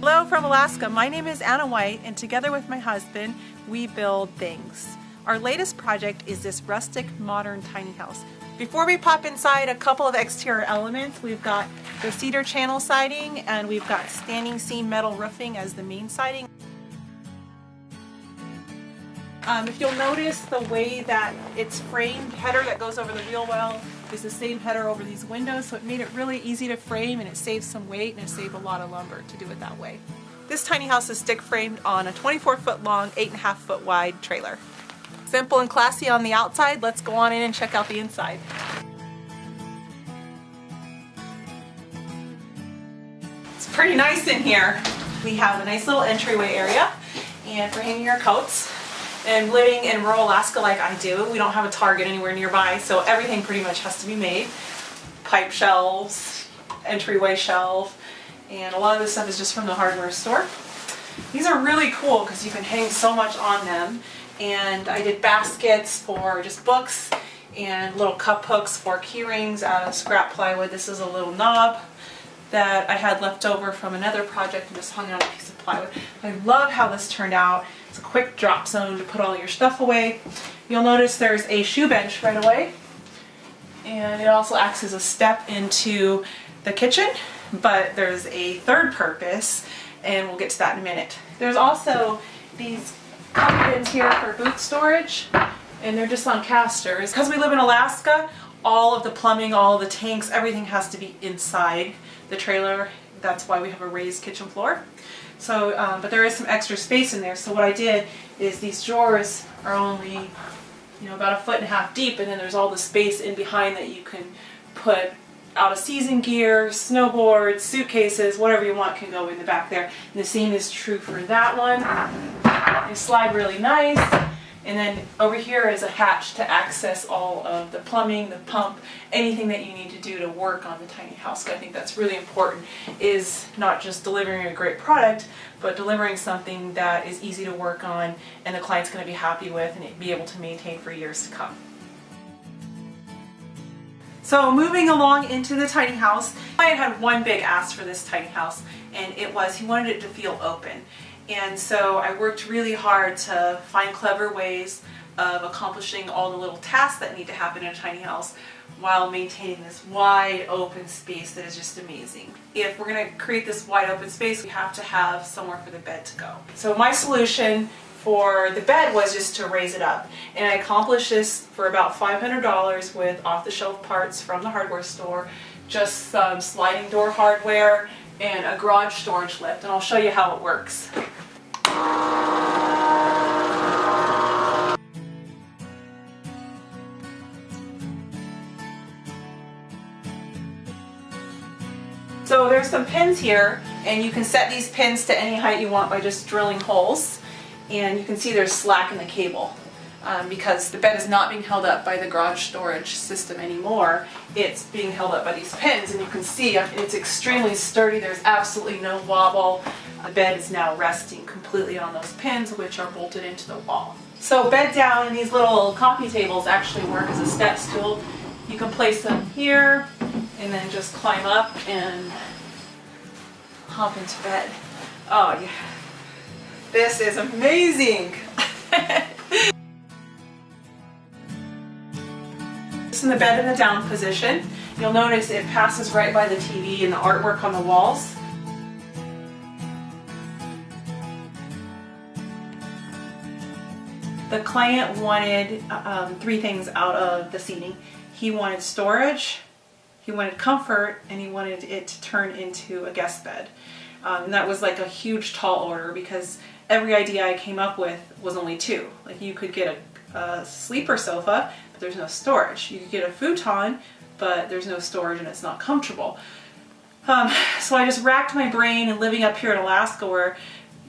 Hello from Alaska. My name is Anna White, and together with my husband, we build things. Our latest project is this rustic, modern tiny house. Before we pop inside, a couple of exterior elements. We've got the cedar channel siding, and we've got standing seam metal roofing as the main siding. If you'll notice, the way that it's framed, header that goes over the wheel well is the same header over these windows, so it made it really easy to frame, and it saves some weight and it saved a lot of lumber to do it that way. This tiny house is stick framed on a 24-foot long, 8.5-foot wide trailer. Simple and classy on the outside. Let's go on in and check out the inside. It's pretty nice in here. We have a nice little entryway area and for hanging your coats. And living in rural Alaska like I do, we don't have a Target anywhere nearby, so everything pretty much has to be made. Pipe shelves, entryway shelf, and a lot of this stuff is just from the hardware store. These are really cool because you can hang so much on them. And I did baskets for just books and little cup hooks for key rings out of scrap plywood. This is a little knob that I had left over from another project and just hung on a piece of plywood. I love how this turned out. It's a quick drop zone to put all your stuff away. You'll notice there's a shoe bench right away, and it also acts as a step into the kitchen, but there's a third purpose, and we'll get to that in a minute. There's also these cover bins here for boot storage, and they're just on casters. Because we live in Alaska, all of the plumbing, all of the tanks, everything has to be inside the trailer. That's why we have a raised kitchen floor. So, but there is some extra space in there. So what I did is these drawers are only, about 1.5 feet deep, and then there's all the space in behind that you can put out of season gear, snowboards, suitcases, whatever you want can go in the back there. And the same is true for that one. They slide really nice. And then over here is a hatch to access all of the plumbing, the pump, anything that you need to do to work on the tiny house. So I think that's really important, is not just delivering a great product, but delivering something that is easy to work on and the client's going to be happy with and be able to maintain for years to come. So moving along into the tiny house, I had one big ask for this tiny house, and it was he wanted it to feel open. And so I worked really hard to find clever ways of accomplishing all the little tasks that need to happen in a tiny house while maintaining this wide open space that is just amazing. If we're going to create this wide open space, we have to have somewhere for the bed to go. So my solution for the bed was just to raise it up. And I accomplished this for about $500 with off-the-shelf parts from the hardware store, just some sliding door hardware, and a garage storage lift. And I'll show you how it works. So there's some pins here, and you can set these pins to any height you want by just drilling holes. And you can see there's slack in the cable because the bed is not being held up by the garage storage system anymore. It's being held up by these pins, and you can see it's extremely sturdy. There's absolutely no wobble. The bed is now resting completely on those pins, which are bolted into the wall. So bed down, and these little coffee tables actually work as a step stool. You can place them here and then just climb up and hop into bed. Oh yeah. This is amazing! Just in the bed in the down position, you'll notice it passes right by the TV and the artwork on the walls. The client wanted 3 things out of the seating. He wanted storage, he wanted comfort, and he wanted it to turn into a guest bed. And that was like a huge tall order because every idea I came up with was only 2. Like you could get a sleeper sofa, but there's no storage. You could get a futon, but there's no storage and it's not comfortable. So I just racked my brain, and living up here in Alaska where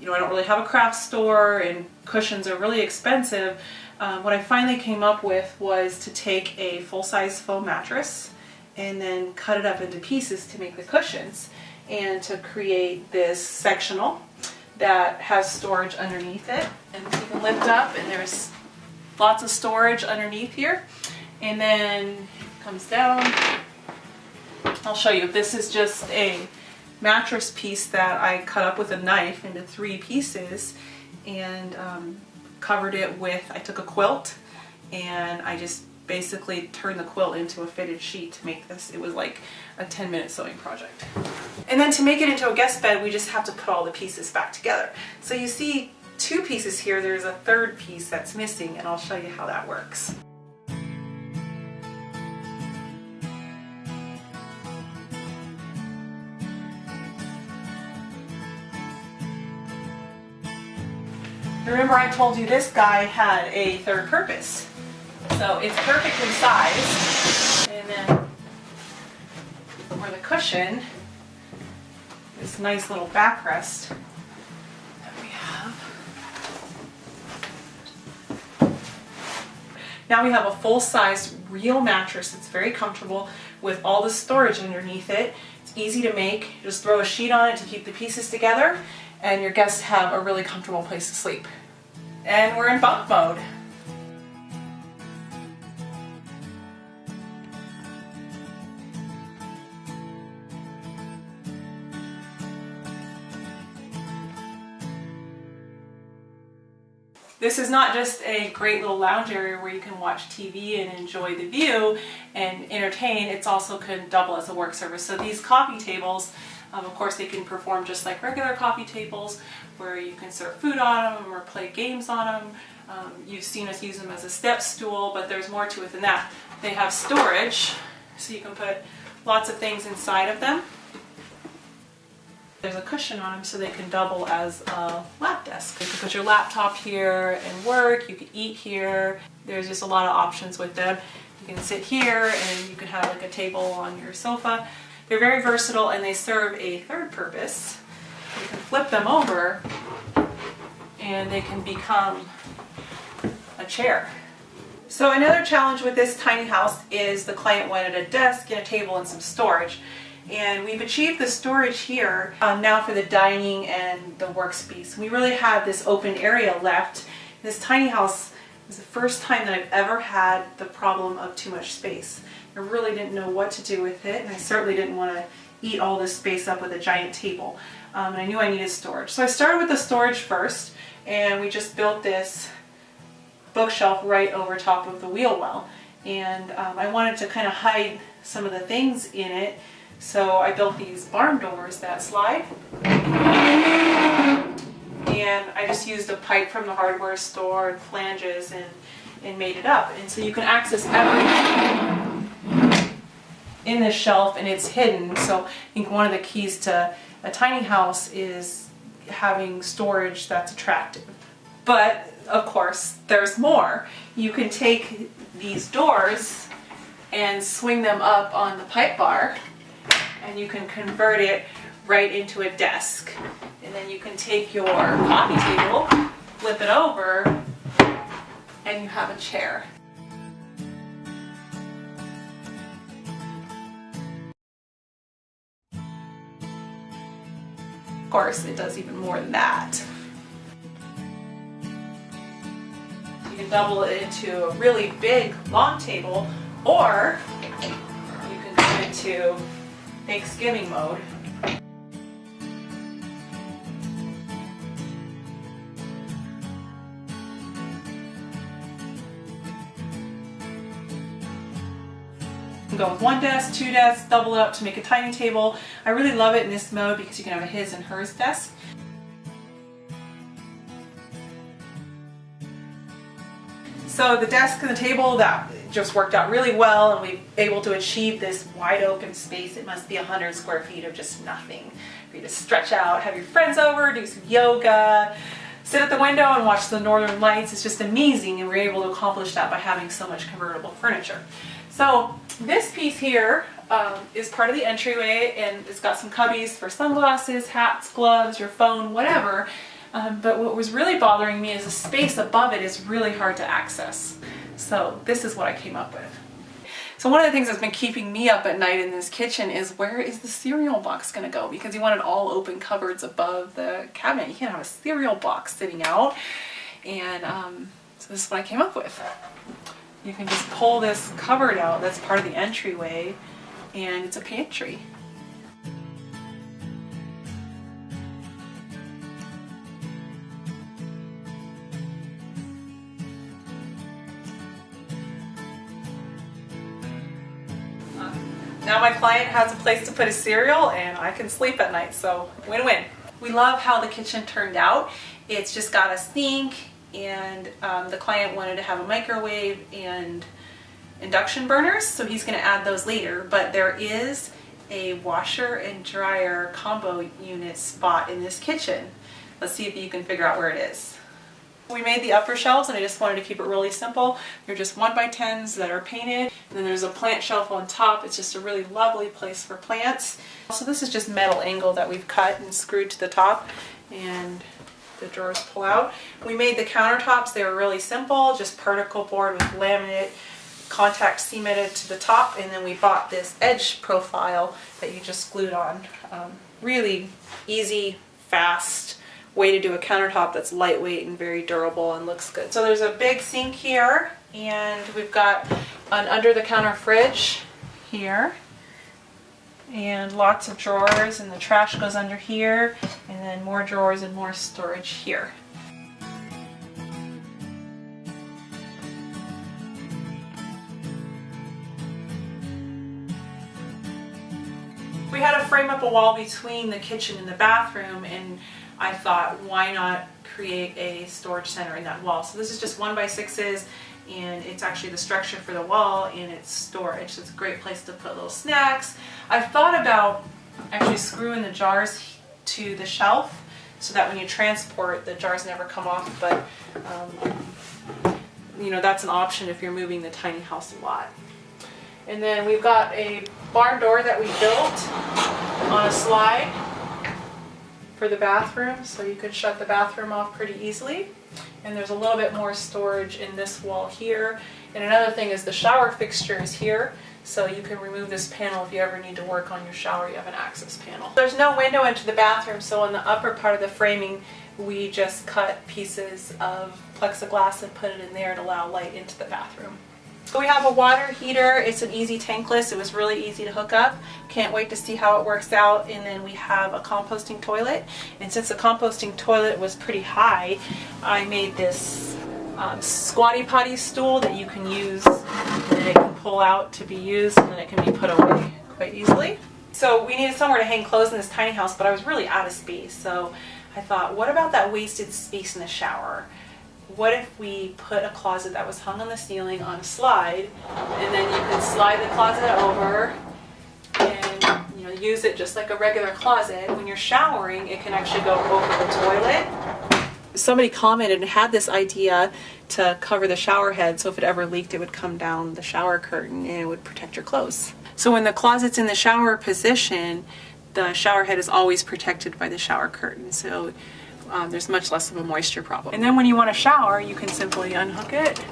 I don't really have a craft store and cushions are really expensive, what I finally came up with was to take a full-size foam mattress and then cut it up into pieces to make the cushions, and to create this sectional that has storage underneath it. And you can lift up, and there's lots of storage underneath here. And then it comes down. I'll show you. This is just a mattress piece that I cut up with a knife into 3 pieces and covered it with, I took a quilt and I just basically turned the quilt into a fitted sheet to make this. It was like a 10-minute sewing project. And then to make it into a guest bed, we just have to put all the pieces back together. So you see 2 pieces here, there's a 3rd piece that's missing, and I'll show you how that works. Remember I told you this guy had a 3rd purpose. So it's perfectly sized, and then for the cushion, this nice little backrest that we have. Now we have a full-size real mattress. It's very comfortable with all the storage underneath it. It's easy to make. Just throw a sheet on it to keep the pieces together, and your guests have a really comfortable place to sleep. And we're in bunk mode. This is not just a great little lounge area where you can watch TV and enjoy the view and entertain, it's also can double as a work surface. So these coffee tables, of course they can perform just like regular coffee tables where you can serve food on them or play games on them. You've seen us use them as a step stool, but there's more to it than that. They have storage, so you can put lots of things inside of them. There's a cushion on them so they can double as a lap desk. You can put your laptop here and work, you can eat here. There's just a lot of options with them. You can sit here and you can have like a table on your sofa. They're very versatile and they serve a 3rd purpose. You can flip them over and they can become a chair. So another challenge with this tiny house is the client wanted a desk and a table and some storage. And we've achieved the storage here now for the dining and the workspace. We really have this open area left. This tiny house is the first time that I've ever had the problem of too much space. I really didn't know what to do with it, and I certainly didn't want to eat all this space up with a giant table. And I knew I needed storage. So I started with the storage first, and we just built this bookshelf right over top of the wheel well. And I wanted to kind of hide some of the things in it. So I built these barn doors that slide, and I just used a pipe from the hardware store and flanges and made it up. And so you can access everything in this shelf and it's hidden. So I think one of the keys to a tiny house is having storage that's attractive. But of course there's more. You can take these doors and swing them up on the pipe bar, and you can convert it right into a desk. And then you can take your coffee table, flip it over, and you have a chair. Of course, it does even more than that. You can double it into a really big long table, or you can go into Thanksgiving mode. You can go with 1 desk, 2 desks, double it up to make a tiny table. I really love it in this mode because you can have a his and hers desk. So the desk and the table, that just worked out really well, and we've able to achieve this wide open space. It must be 100 square feet of just nothing for you to stretch out, have your friends over, do some yoga, sit at the window and watch the northern lights. It's just amazing, and we're able to accomplish that by having so much convertible furniture. So this piece here is part of the entryway, and it's got some cubbies for sunglasses, hats, gloves, your phone, whatever. But what was really bothering me is the space above it is really hard to access. So this is what I came up with. So one of the things that's been keeping me up at night in this kitchen is, where is the cereal box going to go? Because you wanted all open cupboards above the cabinet. You can't have a cereal box sitting out. And so this is what I came up with. You can just pull this cupboard out that's part of the entryway, and it's a pantry. Now my client has a place to put his cereal and I can sleep at night, so win-win. We love how the kitchen turned out. It's just got a sink, and the client wanted to have a microwave and induction burners, so he's going to add those later. But there is a washer and dryer combo unit spot in this kitchen. Let's see if you can figure out where it is. We made the upper shelves, and I just wanted to keep it really simple. They're just 1x10s that are painted, and then there's a plant shelf on top. It's just a really lovely place for plants. So this is just metal angle that we've cut and screwed to the top, and the drawers pull out. We made the countertops. They were really simple, just particle board with laminate contact cemented to the top, and then we bought this edge profile that you just glued on. Really easy, fast way to do a countertop that's lightweight and very durable and looks good. So there's a big sink here, and we've got an under the counter fridge here, and lots of drawers, and the trash goes under here, and then more drawers and more storage here. We had to frame up a wall between the kitchen and the bathroom, and I thought, why not create a storage center in that wall? So this is just 1x6s, and it's actually the structure for the wall, and it's storage. So it's a great place to put little snacks. I've thought about actually screwing the jars to the shelf so that when you transport, the jars never come off, but you know, that's an option if you're moving the tiny house a lot. And then we've got a barn door that we built on a slide for the bathroom, so you could shut the bathroom off pretty easily. And there's a little bit more storage in this wall here. And another thing is the shower fixture is here, so you can remove this panel if you ever need to work on your shower. You have an access panel. There's no window into the bathroom, so on the upper part of the framing we just cut pieces of plexiglass and put it in there to allow light into the bathroom. So we have a water heater. It's an easy tankless. It was really easy to hook up. Can't wait to see how it works out. And then we have a composting toilet. And since the composting toilet was pretty high, I made this squatty potty stool that you can use, and it can pull out to be used, and then it can be put away quite easily. So we needed somewhere to hang clothes in this tiny house, but I was really out of space. So I thought, what about that wasted space in the shower? What if we put a closet that was hung on the ceiling on a slide, and then you could slide the closet over and use it just like a regular closet. When you're showering, it can actually go over the toilet. Somebody commented and had this idea to cover the shower head, so if it ever leaked, it would come down the shower curtain and it would protect your clothes. So when the closet's in the shower position, the shower head is always protected by the shower curtain. So there's much less of a moisture problem. And then when you want to shower, you can simply unhook it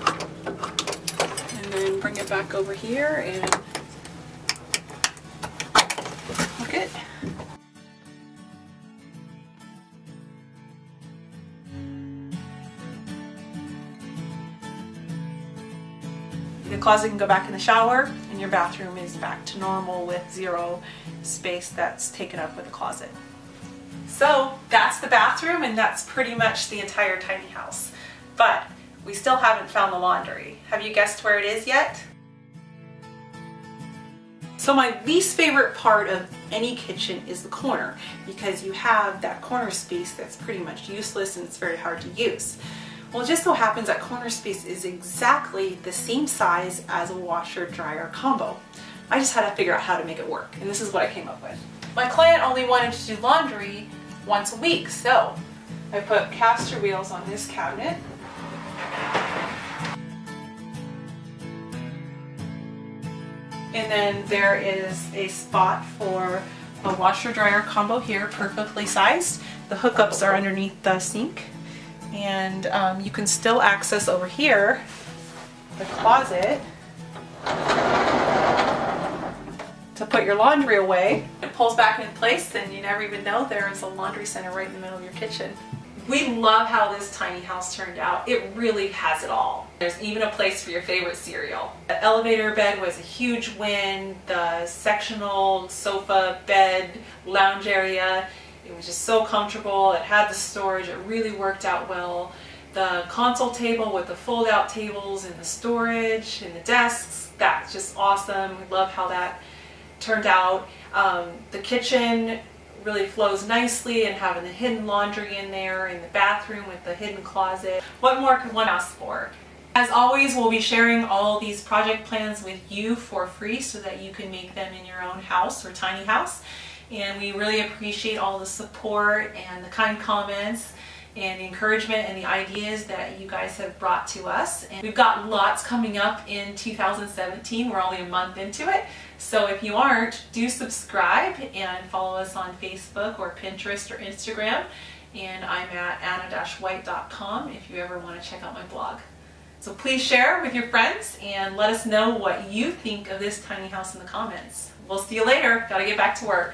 and then bring it back over here and hook it. The closet can go back in the shower, and your bathroom is back to normal with zero space that's taken up with the closet. So that's the bathroom, and that's pretty much the entire tiny house. But we still haven't found the laundry. Have you guessed where it is yet? So my least favorite part of any kitchen is the corner, because you have that corner space that's pretty much useless and it's very hard to use. Well, it just so happens that corner space is exactly the same size as a washer-dryer combo. I just had to figure out how to make it work, and this is what I came up with. My client only wanted to do laundry once a week, so I put caster wheels on this cabinet. And then there is a spot for a washer-dryer combo here, perfectly sized. The hookups are underneath the sink, and you can still access over here the closet to put your laundry away. It pulls back in place, and you never even know there is a laundry center right in the middle of your kitchen. We love how this tiny house turned out. It really has it all. There's even a place for your favorite cereal. The elevator bed was a huge win. The sectional sofa, bed, lounge area, it was just so comfortable. It had the storage. It really worked out well. The console table with the fold-out tables and the storage and the desks, that's just awesome. We love how that turned out. The kitchen really flows nicely, and having the hidden laundry in there, in the bathroom with the hidden closet. What more could one ask for? As always, we'll be sharing all these project plans with you for free so that you can make them in your own house or tiny house. And we really appreciate all the support and the kind comments and the encouragement and the ideas that you guys have brought to us. And we've got lots coming up in 2017. We're only a month into it. So if you aren't, do subscribe and follow us on Facebook or Pinterest or Instagram. And I'm at anna-white.com if you ever want to check out my blog. So please share with your friends and let us know what you think of this tiny house in the comments. We'll see you later. Gotta get back to work.